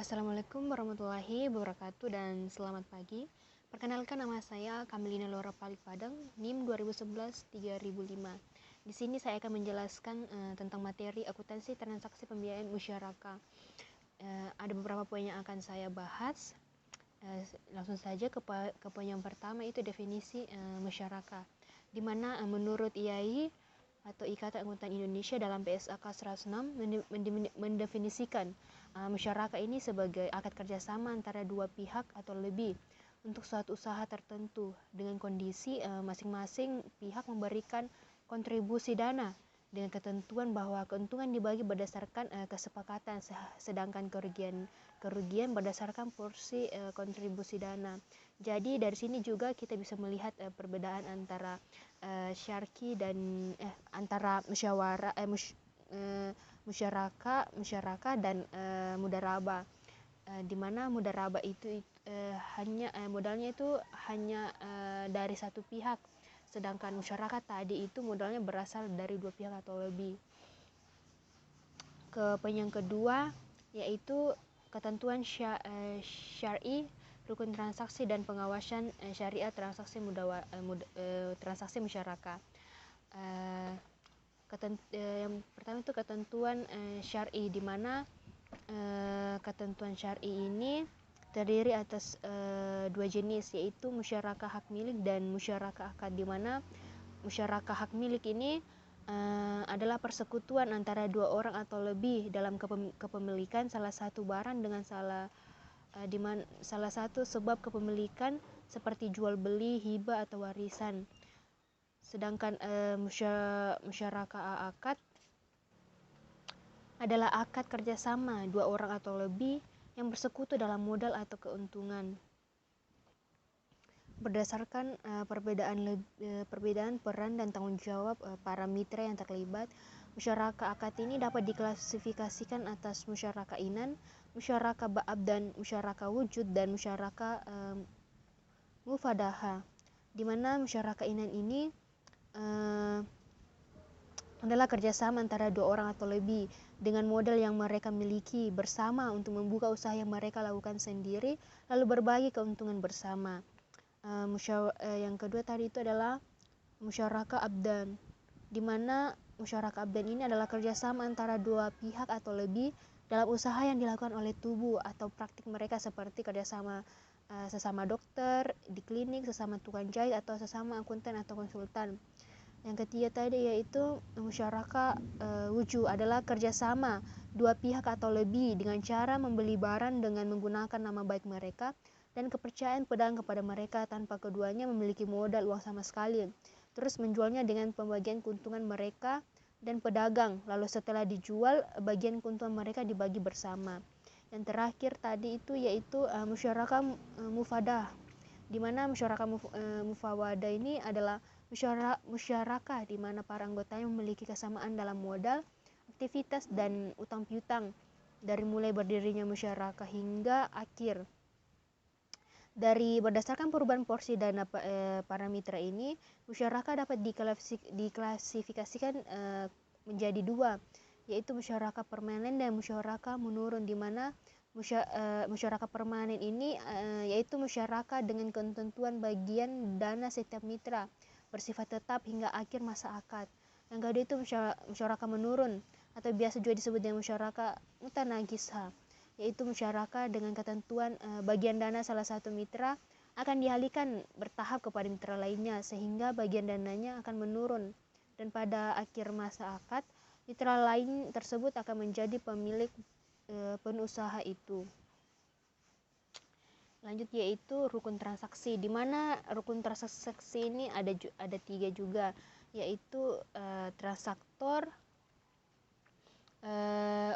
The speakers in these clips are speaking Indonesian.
Assalamualaikum warahmatullahi wabarakatuh dan selamat pagi. Perkenalkan, nama saya Kamilina Laura Palipadang, NIM 2011-3005. Di sini saya akan menjelaskan tentang materi akuntansi transaksi pembiayaan musyarakah. Ada beberapa poin yang akan saya bahas. Langsung saja ke poin yang pertama, itu definisi musyarakah, di mana menurut IAI atau Ikatan Akuntan Indonesia dalam PSAK 106 mendefinisikan musyarakah ini sebagai akad kerjasama antara dua pihak atau lebih untuk suatu usaha tertentu, dengan kondisi masing-masing pihak memberikan kontribusi dana dengan ketentuan bahwa keuntungan dibagi berdasarkan kesepakatan, sedangkan kerugian berdasarkan porsi kontribusi dana. Jadi dari sini juga kita bisa melihat perbedaan antara syarki dan antara musyarakah dan mudharabah, di mana mudharabah itu hanya modalnya itu hanya dari satu pihak, sedangkan musyarakah tadi itu modalnya berasal dari dua pihak atau lebih. Ke poin yang kedua, yaitu ketentuan syar'i, rukun transaksi dan pengawasan syariah transaksi transaksi musyarakah. Yang pertama itu ketentuan syar'i, di mana ketentuan syar'i ini terdiri atas dua jenis, yaitu musyarakah hak milik dan musyarakah akad, di mana musyarakah hak milik ini adalah persekutuan antara dua orang atau lebih dalam kepemilikan salah satu barang dengan salah satu sebab kepemilikan seperti jual beli, hibah atau warisan. Sedangkan musyarakah akad adalah akad kerjasama dua orang atau lebih yang bersekutu dalam modal atau keuntungan. Berdasarkan perbedaan peran dan tanggung jawab para mitra yang terlibat, musyarakah akad ini dapat diklasifikasikan atas musyarakah inan, musyarakah ba'ab dan musyarakah wujud, dan musyarakah mufadaha, di mana musyarakah inan ini adalah kerjasama antara dua orang atau lebih dengan modal yang mereka miliki bersama untuk membuka usaha yang mereka lakukan sendiri, lalu berbagi keuntungan bersama. Yang kedua tadi itu adalah musyarakah abdan, di mana musyarakah abdan ini adalah kerjasama antara dua pihak atau lebih dalam usaha yang dilakukan oleh tubuh atau praktik mereka, seperti kerjasama sesama dokter di klinik, sesama tukang jahit, atau sesama akuntan atau konsultan. Yang ketiga tadi yaitu musyarakah wujud, adalah kerjasama dua pihak atau lebih dengan cara membeli barang dengan menggunakan nama baik mereka dan kepercayaan pedagang kepada mereka tanpa keduanya memiliki modal uang sama sekali, terus menjualnya dengan pembagian keuntungan mereka dan pedagang, lalu setelah dijual bagian keuntungan mereka dibagi bersama. Yang terakhir tadi itu yaitu musyarakah mufadah, di mana musyarakah mufawadah ini adalah musyarakah di mana para anggotanya memiliki kesamaan dalam modal, aktivitas, dan utang piutang dari mulai berdirinya musyarakah hingga akhir. Berdasarkan perubahan porsi dana para mitra ini, musyarakah dapat diklasifikasikan menjadi dua, yaitu musyarakah permanen dan musyarakah menurun, di mana musyarakah permanen ini yaitu musyarakah dengan ketentuan bagian dana setiap mitra bersifat tetap hingga akhir masa akad. Yang kedua itu musyarakah menurun atau biasa juga disebut dengan musyarakah mutanakisah, yaitu musyarakah dengan ketentuan bagian dana salah satu mitra akan dialihkan bertahap kepada mitra lainnya, sehingga bagian dananya akan menurun, dan pada akhir masa akad mitra lain tersebut akan menjadi pemilik penusaha itu. Lanjut yaitu rukun transaksi, di mana rukun transaksi ini ada tiga juga, yaitu transaktor,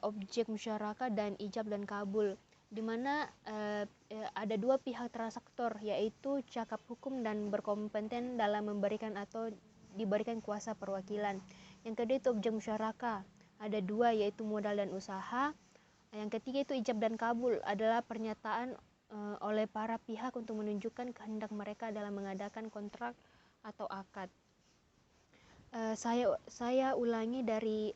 objek musyarakah, dan ijab dan kabul, di mana ada dua pihak transaktor, yaitu cakap hukum dan berkompeten dalam memberikan atau diberikan kuasa perwakilan. Yang kedua itu objek musyarakah, ada dua, yaitu modal dan usaha. Yang ketiga itu ijab dan kabul, adalah pernyataan oleh para pihak untuk menunjukkan kehendak mereka dalam mengadakan kontrak atau akad. Saya ulangi dari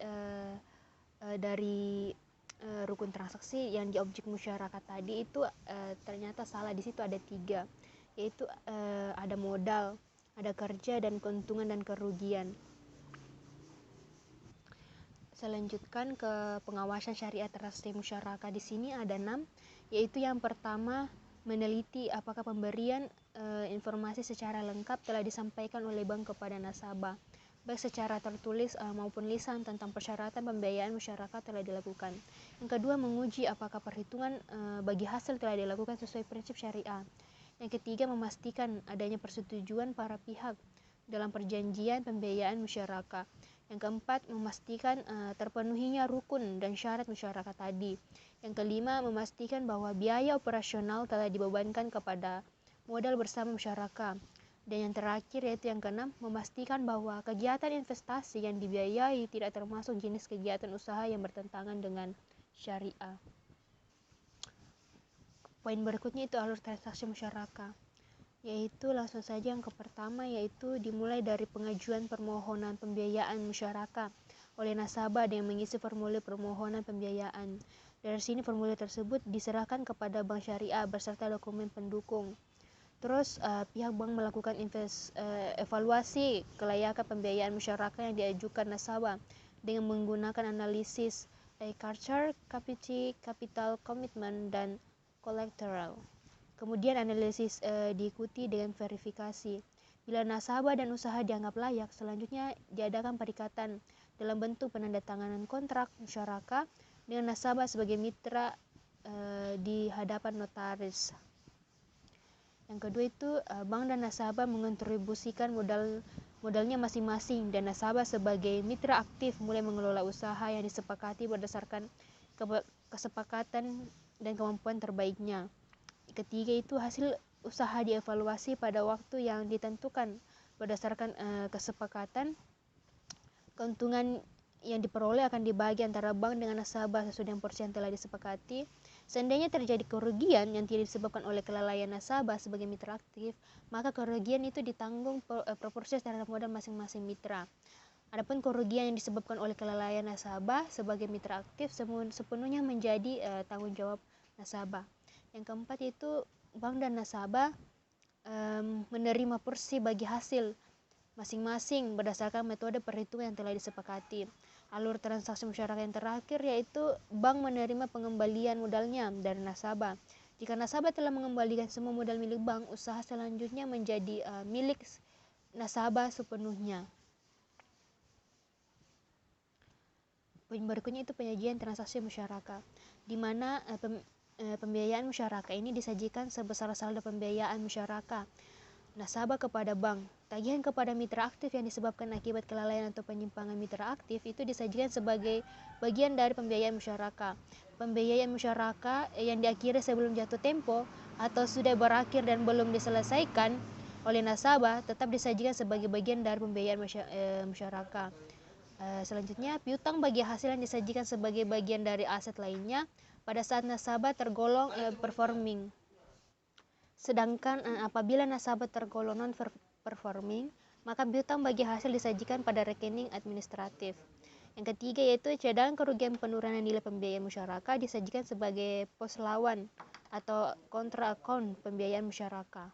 rukun transaksi yang di objek musyarakah tadi itu ternyata salah. Di situ ada 3, yaitu ada modal, ada kerja, dan keuntungan dan kerugian. Saya lanjutkan ke pengawasan syariah transaksi musyarakah. Di sini ada 6, yaitu yang pertama, meneliti apakah pemberian informasi secara lengkap telah disampaikan oleh bank kepada nasabah, baik secara tertulis maupun lisan, tentang persyaratan pembiayaan masyarakat telah dilakukan. Yang kedua, menguji apakah perhitungan bagi hasil telah dilakukan sesuai prinsip syariah. Yang ketiga, memastikan adanya persetujuan para pihak dalam perjanjian pembiayaan masyarakat. Yang keempat, memastikan terpenuhinya rukun dan syarat masyarakat tadi. Yang kelima, memastikan bahwa biaya operasional telah dibebankan kepada modal bersama masyarakat. Dan yang terakhir, yaitu yang keenam, memastikan bahwa kegiatan investasi yang dibiayai tidak termasuk jenis kegiatan usaha yang bertentangan dengan syariah. Poin berikutnya itu alur transaksi masyarakat, yaitu langsung saja yang pertama, yaitu dimulai dari pengajuan permohonan pembiayaan masyarakat oleh nasabah dengan mengisi formulir permohonan pembiayaan. Dari sini formulir tersebut diserahkan kepada bank syariah beserta dokumen pendukung. Terus pihak bank melakukan evaluasi kelayakan pembiayaan masyarakat yang diajukan nasabah dengan menggunakan analisis culture, capital commitment, dan collateral. Kemudian analisis diikuti dengan verifikasi. Bila nasabah dan usaha dianggap layak, selanjutnya diadakan perikatan dalam bentuk penandatanganan kontrak musyarakah dengan nasabah sebagai mitra di hadapan notaris. Yang kedua itu bank dan nasabah mengontribusikan modalnya masing-masing, dan nasabah sebagai mitra aktif mulai mengelola usaha yang disepakati berdasarkan kesepakatan dan kemampuan terbaiknya. Ketiga itu hasil usaha dievaluasi pada waktu yang ditentukan berdasarkan kesepakatan. Keuntungan yang diperoleh akan dibagi antara bank dengan nasabah sesuai dengan porsi yang telah disepakati. Seandainya terjadi kerugian yang tidak disebabkan oleh kelalaian nasabah sebagai mitra aktif, maka kerugian itu ditanggung proporsi terhadap modal masing-masing mitra. Adapun kerugian yang disebabkan oleh kelalaian nasabah sebagai mitra aktif sepenuhnya menjadi tanggung jawab nasabah. Yang keempat itu bank dan nasabah menerima porsi bagi hasil masing-masing berdasarkan metode perhitungan yang telah disepakati. Alur transaksi masyarakat yang terakhir, yaitu bank menerima pengembalian modalnya dari nasabah. Jika nasabah telah mengembalikan semua modal milik bank, usaha selanjutnya menjadi milik nasabah sepenuhnya. Poin berikutnya itu penyajian transaksi masyarakat, di mana pembiayaan masyarakat ini disajikan sebesar saldo pembiayaan masyarakat nasabah kepada bank. Tagihan kepada mitra aktif yang disebabkan akibat kelalaian atau penyimpangan mitra aktif itu disajikan sebagai bagian dari pembiayaan masyarakat. Pembiayaan masyarakat yang diakhiri sebelum jatuh tempo atau sudah berakhir dan belum diselesaikan oleh nasabah tetap disajikan sebagai bagian dari pembiayaan masyarakat. Selanjutnya, piutang bagi hasil yang disajikan sebagai bagian dari aset lainnya pada saat nasabah tergolong performing. Sedangkan apabila nasabah tergolong non-performing, maka piutang bagi hasil disajikan pada rekening administratif. Yang ketiga yaitu cadangan kerugian penurunan nilai pembiayaan masyarakat disajikan sebagai pos lawan atau kontra account pembiayaan masyarakat.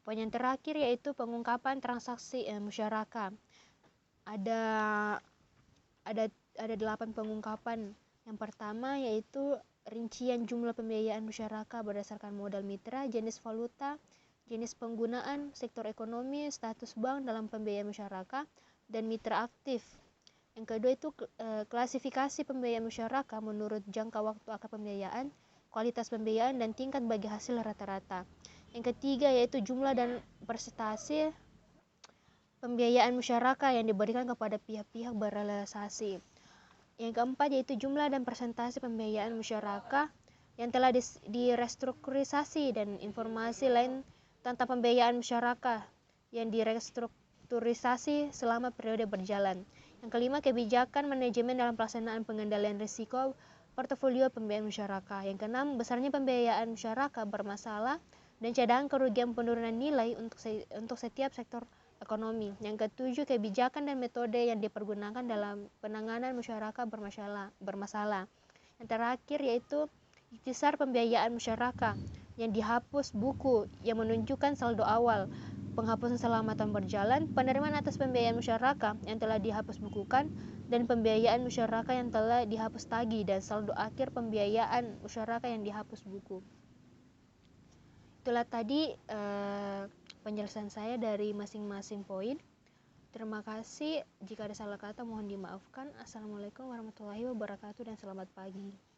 Poin yang terakhir yaitu pengungkapan transaksi masyarakat. Ada 8 pengungkapan. Yang pertama yaitu rincian jumlah pembiayaan masyarakat berdasarkan modal mitra, jenis valuta, jenis penggunaan, sektor ekonomi, status bank dalam pembiayaan masyarakat, dan mitra aktif. Yang kedua itu klasifikasi pembiayaan masyarakat menurut jangka waktu akad pembiayaan, kualitas pembiayaan, dan tingkat bagi hasil rata-rata. Yang ketiga yaitu jumlah dan persentase pembiayaan masyarakat yang diberikan kepada pihak-pihak berrealisasi. Yang keempat yaitu jumlah dan persentase pembiayaan masyarakat yang telah direstrukturisasi dan informasi lain tentang pembiayaan masyarakat yang direstrukturisasi selama periode berjalan. Yang kelima, kebijakan manajemen dalam pelaksanaan pengendalian risiko portofolio pembiayaan masyarakat. Yang keenam, besarnya pembiayaan masyarakat bermasalah dan cadangan kerugian penurunan nilai untuk setiap sektor ekonomi. Yang ketujuh, kebijakan dan metode yang dipergunakan dalam penanganan masyarakat bermasalah. Yang terakhir yaitu ikhtisar pembiayaan musyarakah yang dihapus buku yang menunjukkan saldo awal, penghapusan selama tahun berjalan, penerimaan atas pembiayaan musyarakah yang telah dihapus bukukan, dan pembiayaan musyarakah yang telah dihapus tagih, dan saldo akhir pembiayaan musyarakah yang dihapus buku. Itulah tadi penjelasan saya dari masing-masing poin. Terima kasih. Jika ada salah kata mohon dimaafkan. Assalamualaikum warahmatullahi wabarakatuh dan selamat pagi.